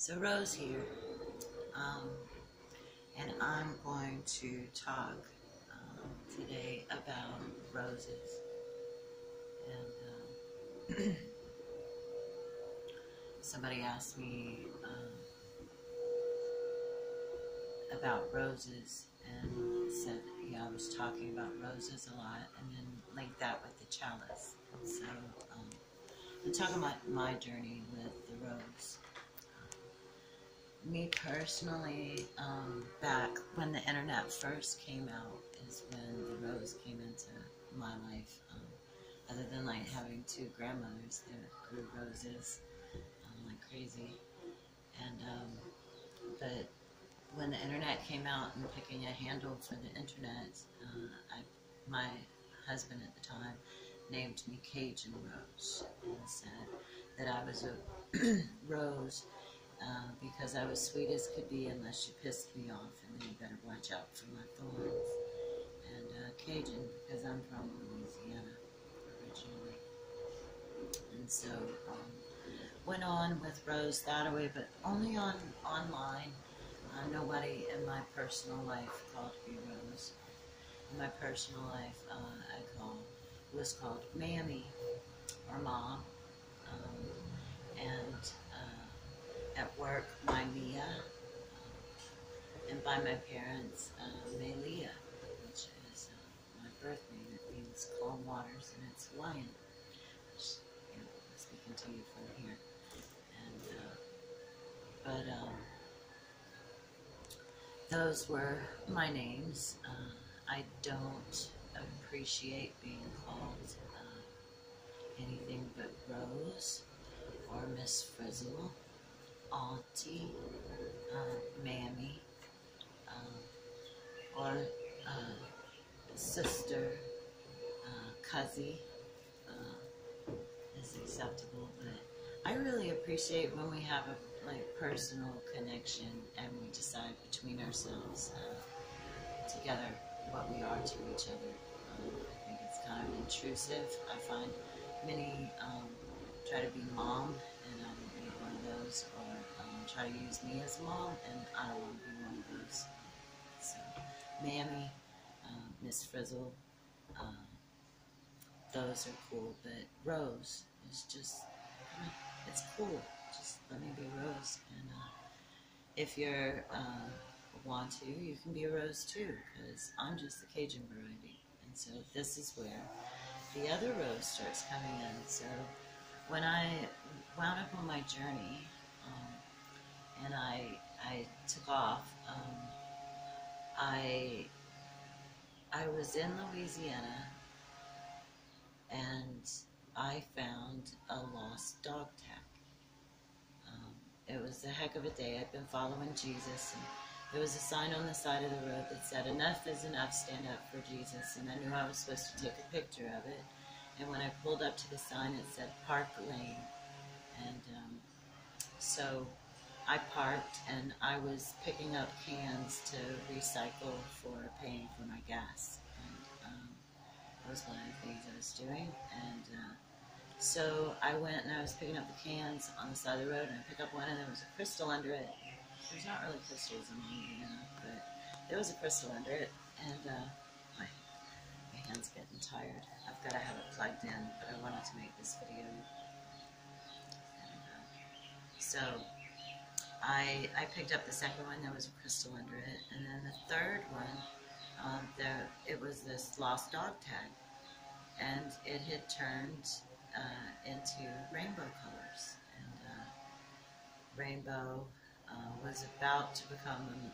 So Rose here, and I'm going to talk today about roses. And somebody asked me about roses and said, yeah, I was talking about roses a lot, and then linked that with the chalice. So I'm talking about my journey with the rose. Me personally, back when the internet first came out is when the rose came into my life. Other than like having two grandmothers that grew roses like crazy. And but when the internet came out and picking a handle for the internet, my husband at the time named me Cajun Rose and said that I was a rose because I was sweet as could be unless you pissed me off, and then you better watch out for my thorns. And Cajun because I'm from Louisiana originally. And so went on with Rose that way, but only online. Nobody in my personal life called me Rose. In my personal life, was called Mammy or Mom, and at work, my Melia, and by my parents, Melia, which is my birth name. It means calm waters, and it's Hawaiian. Which, you know, I'm speaking to you from here. And those were my names. I don't appreciate being called anything but Rose or Miss Frizzle, Auntie, Mammy, or Sister, Cuzzy is acceptable. But I really appreciate when we have a personal connection and we decide between ourselves together what we are to each other. I think it's kind of intrusive. I find many try to be mom, and I don't be one of those, or try to use me as mom, and I don't want to be one of those. So, Mammy, Miss Frizzle, those are cool, but Rose is just, it's cool. Just let me be Rose, and if you're want to, you can be a Rose too, because I'm just the Cajun variety. And so this is where the other Rose starts coming in. So when I wound up on my journey, and I took off, I was in Louisiana, and I found a lost dog tag. It was a heck of a day. I'd been following Jesus, and there was a sign on the side of the road that said, "Enough is enough, stand up for Jesus." And I knew I was supposed to take a picture of it. And when I pulled up to the sign, it said Park Lane. And so I parked, and I was picking up cans to recycle for paying for my gas. And that was one of the things I was doing. And so I went and I was picking up the cans on the side of the road, and I picked up one, and there was a crystal under it. There's not really crystals in Louisiana, but there was a crystal under it, and my hand's getting tired. I've got to have it plugged in, but I wanted to make this video. And so I picked up the second one. There was a crystal under it, and then the third one, it was this lost dog tag, and it had turned into rainbow colors, and rainbow was about to become,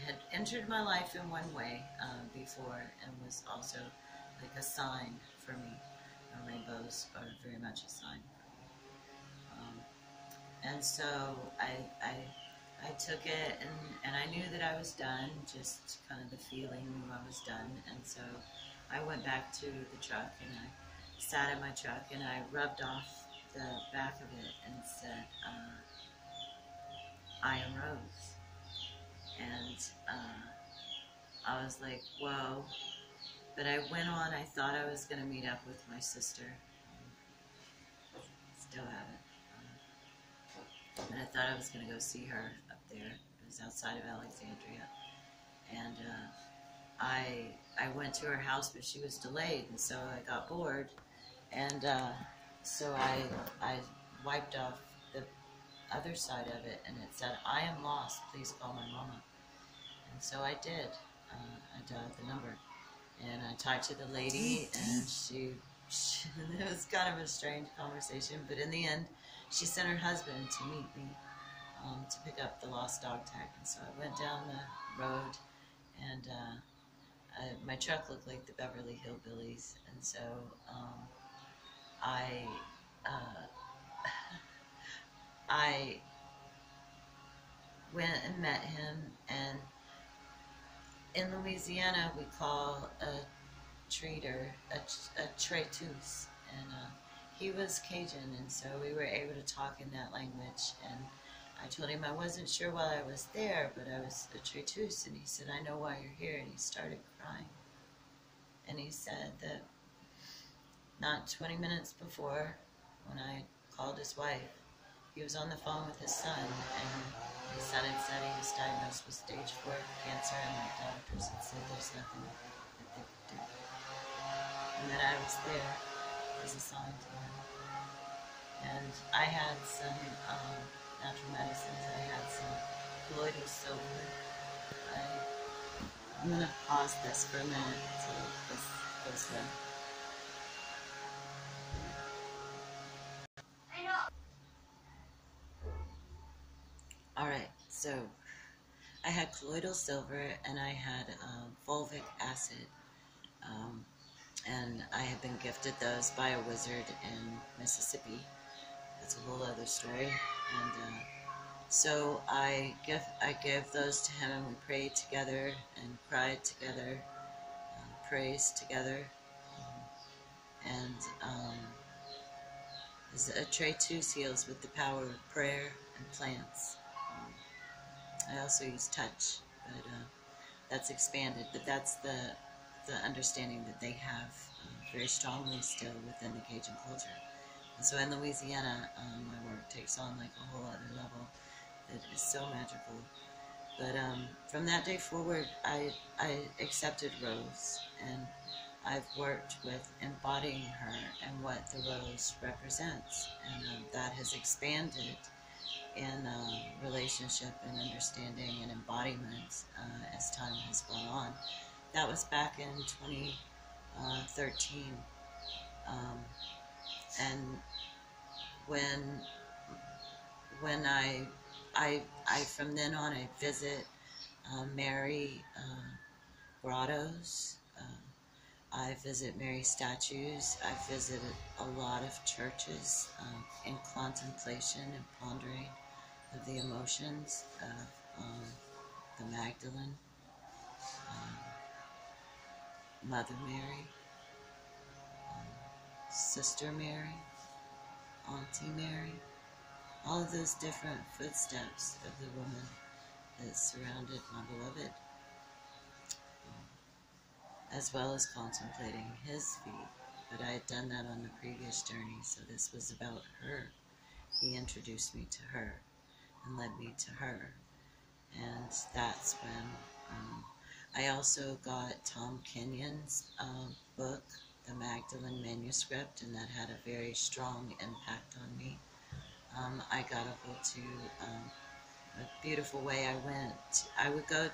had entered my life in one way before, and was also like a sign for me. Rainbows are very much a sign for me. And so I took it, and I knew that I was done, just kind of the feeling knew I was done, and so I went back to the truck, and I sat in my truck, and I rubbed off the back of it and said, "I am Rose." And I was like, whoa. But I went on. I thought I was going to meet up with my sister. Still haven't. But I thought I was going to go see her up there. It was outside of Alexandria. And I went to her house, but she was delayed, and so I got bored. And so I wiped off the other side of it, and it said, "I am lost, please call my mama." And so I did. I dialed the number, and I talked to the lady, and it was kind of a strange conversation, but in the end, she sent her husband to meet me to pick up the lost dog tag. And so I went down the road, and my truck looked like the Beverly Hillbillies, and so I I went and met him. And in Louisiana, we call a trader a Traiteuse, and he was Cajun, and so we were able to talk in that language. And I told him I wasn't sure why I was there, but I was a Traiteuse, and he said, "I know why you're here," and he started crying. And he said that not 20 minutes before, when I called his wife, he was on the phone with his son, and his son had said he was diagnosed with stage 4 cancer, and the doctors had said there's nothing that they could do. And that I was there as a sign to him. And I had some natural medicines. I had some colloidal silver. I'm going to pause this for a minute until this goes through. Alright, so I had colloidal silver, and I had Fulvic Acid, and I had been gifted those by a wizard in Mississippi. That's a whole other story. And so I gave those to him, and we prayed together and cried together, praised together, and a Traiteuse heals with the power of prayer and plants. I also use touch, but that's expanded. But that's the understanding that they have very strongly still within the Cajun culture. And so in Louisiana, my work takes on like a whole other level that is so magical. But from that day forward, I accepted Rose, and I've worked with embodying her and what the rose represents, and that has expanded in relationship and understanding and embodiment as time has gone on. That was back in 2013, and when I from then on I visit Mary grottos. I visit Mary statues. I visited a lot of churches in contemplation and pondering of the emotions of the Magdalen, Mother Mary, Sister Mary, Auntie Mary, all of those different footsteps of the woman that surrounded my beloved, as well as contemplating his feet. But I had done that on the previous journey, so this was about her. He introduced me to her and led me to her. And that's when I also got Tom Kenyon's book, the Magdalen Manuscript, and that had a very strong impact on me. I got a hold to a beautiful way. I go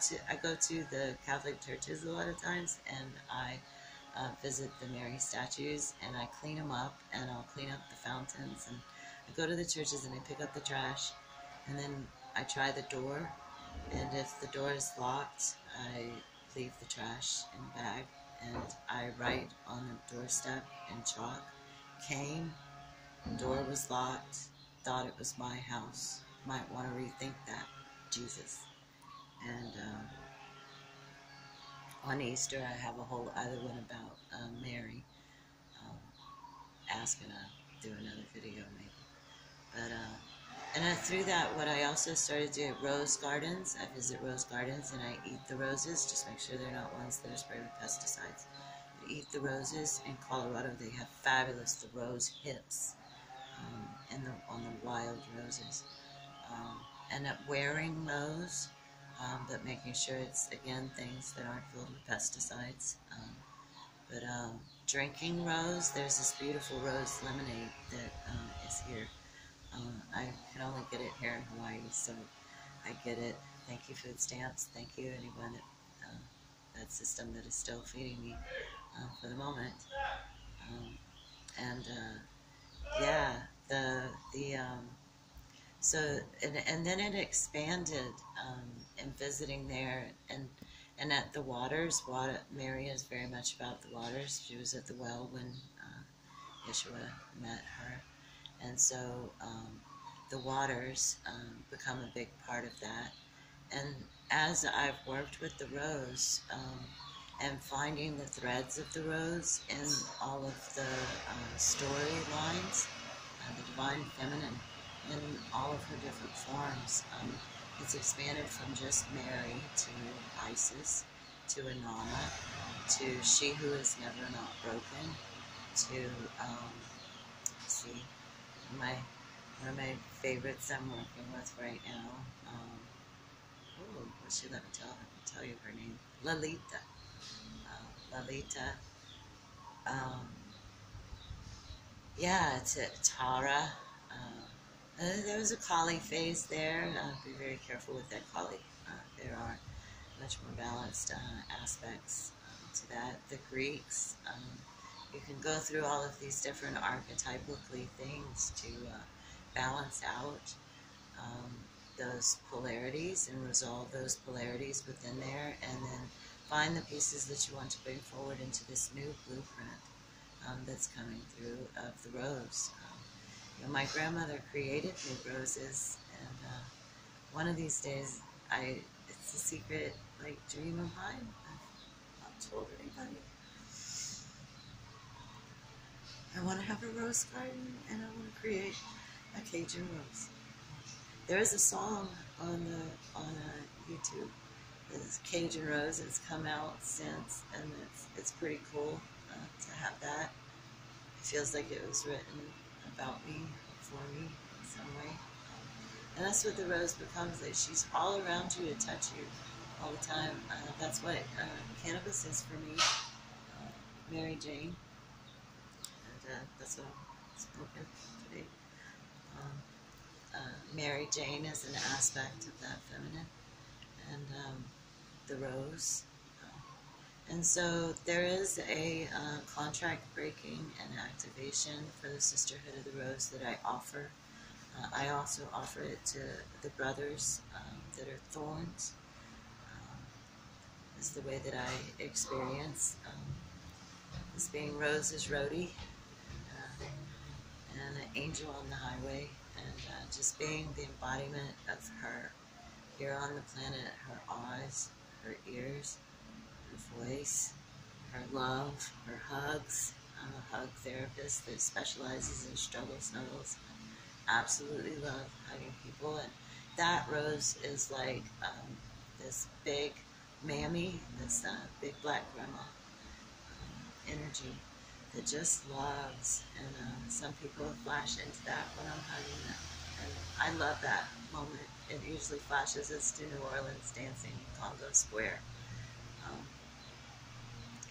to the Catholic churches a lot of times, and I visit the Mary statues, and I clean them up, and I'll clean up the fountains, and I go to the churches and I pick up the trash, and then I try the door, and if the door is locked, I leave the trash in a bag, and I write on the doorstep in chalk, came, door was locked, thought it was my house, might want to rethink that, Jesus. And on Easter I have a whole other one about Mary, asking to do another video maybe. But and through that, what I also started doing rose gardens. I visit rose gardens and I eat the roses. Just make sure they're not ones that are sprayed with pesticides. I eat the roses. In Colorado, they have fabulous rose hips on the wild roses. and at wearing rose, but making sure it's, again, things that aren't filled with pesticides. But drinking rose, there's this beautiful rose lemonade that is here. I can only get it here in Hawaii, so I get it. Thank you, food stamps. Thank you, anyone at that system that is still feeding me for the moment. Yeah, so and then it expanded in visiting there and at the waters. Mary is very much about the waters. She was at the well when Yeshua met her, and so the waters become a big part of that. And as I've worked with the rose and finding the threads of the rose in all of the storylines, the divine feminine in all of her different forms, it's expanded from just Mary to Isis, to Anana, to She Who Is Never Not Broken, to, let's see, one of my favorites I'm working with right now. What should let me tell you her name? Lalita. Lalita. Yeah, it's a Tara. There was a Kali phase there. Be very careful with that Kali. There are much more balanced aspects to that. The Greeks. You can go through all of these different archetypically things to balance out those polarities and resolve those polarities within there, and then find the pieces that you want to bring forward into this new blueprint that's coming through of the rose. You know, my grandmother created new roses, and one of these days, it's a secret, like, dream of mine. I've not told anybody. I want to have a rose garden, and I want to create a Cajun Rose. There is a song on YouTube. It's Cajun Rose. It's come out since, and it's pretty cool to have that. It feels like it was written about me, for me, in some way. And that's what the rose becomes. Like, she's all around you to touch you all the time. That's what cannabis is for me. Mary Jane. And that's what I'm smoking today. Mary Jane is an aspect of that feminine, and the rose. And so there is a contract breaking and activation for the Sisterhood of the Rose that I offer. I also offer it to the brothers that are thorns. Is the way that I experience this being Rose is roadie, and an angel on the highway, and just being the embodiment of her here on the planet, her eyes, her ears, her voice, her love, her hugs. I'm a hug therapist that specializes in struggle snuggles. Absolutely love hugging people, and that rose is like this big mammy, this big black grandma energy that just loves, and some people flash into that when I'm hugging them, and I love that moment. It usually flashes us to New Orleans dancing in Congo Square,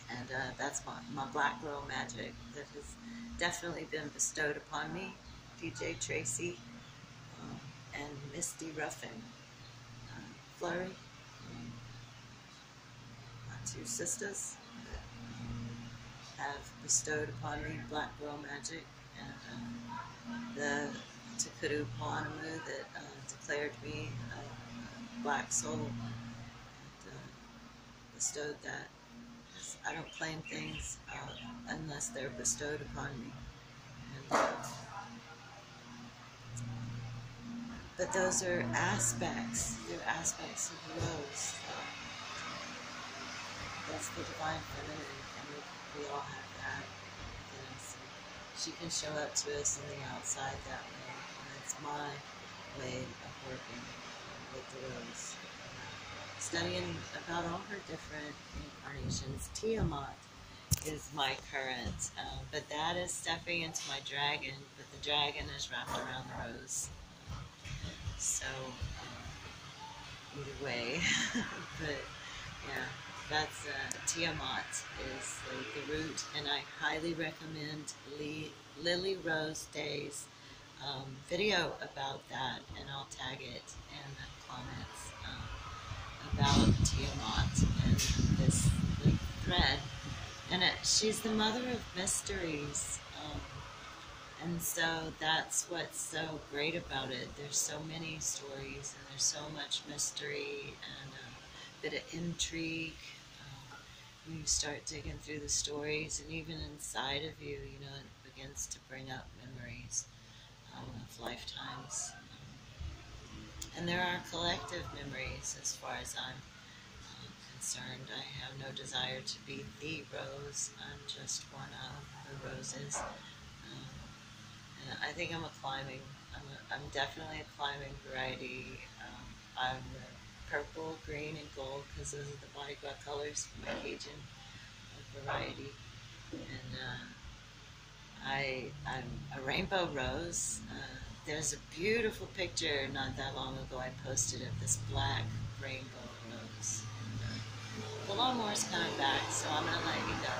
and that's my black girl magic that has definitely been bestowed upon me. DJ Tracy and Misty Ruffin, Flurry, my two sisters, have bestowed upon me black girl magic, and the Kuru that declared me a black soul, and bestowed that. I don't claim things unless they're bestowed upon me. And, but those are aspects. They're aspects of the rose. That's the divine feminine, and we all have that in us. She can show up to us in the outside that way, and it's my way of working with the rose. Studying about all her different incarnations. Tiamat is my current, but that is stepping into my dragon, but the dragon is wrapped around the rose. So either way. But yeah, that's Tiamat is the root, and I highly recommend Lily Rose Day's video about that, and I'll tag it in the comments about Tiamat and this like, thread. And she's the mother of mysteries. And so that's what's so great about it. There's so many stories, and there's so much mystery and a bit of intrigue. When you start digging through the stories, and even inside of you, you know, it begins to bring up memories of lifetimes. And there are collective memories as far as I'm concerned. I have no desire to be the rose. I'm just one of the roses. I think I'm definitely a climbing variety. I'm purple, green, and gold because those are the bodyguard colors for my Cajun variety. And I'm a rainbow rose. There's a beautiful picture not that long ago I posted of this black rainbow rose. And, the lawnmower's coming back, so I'm going to let you go.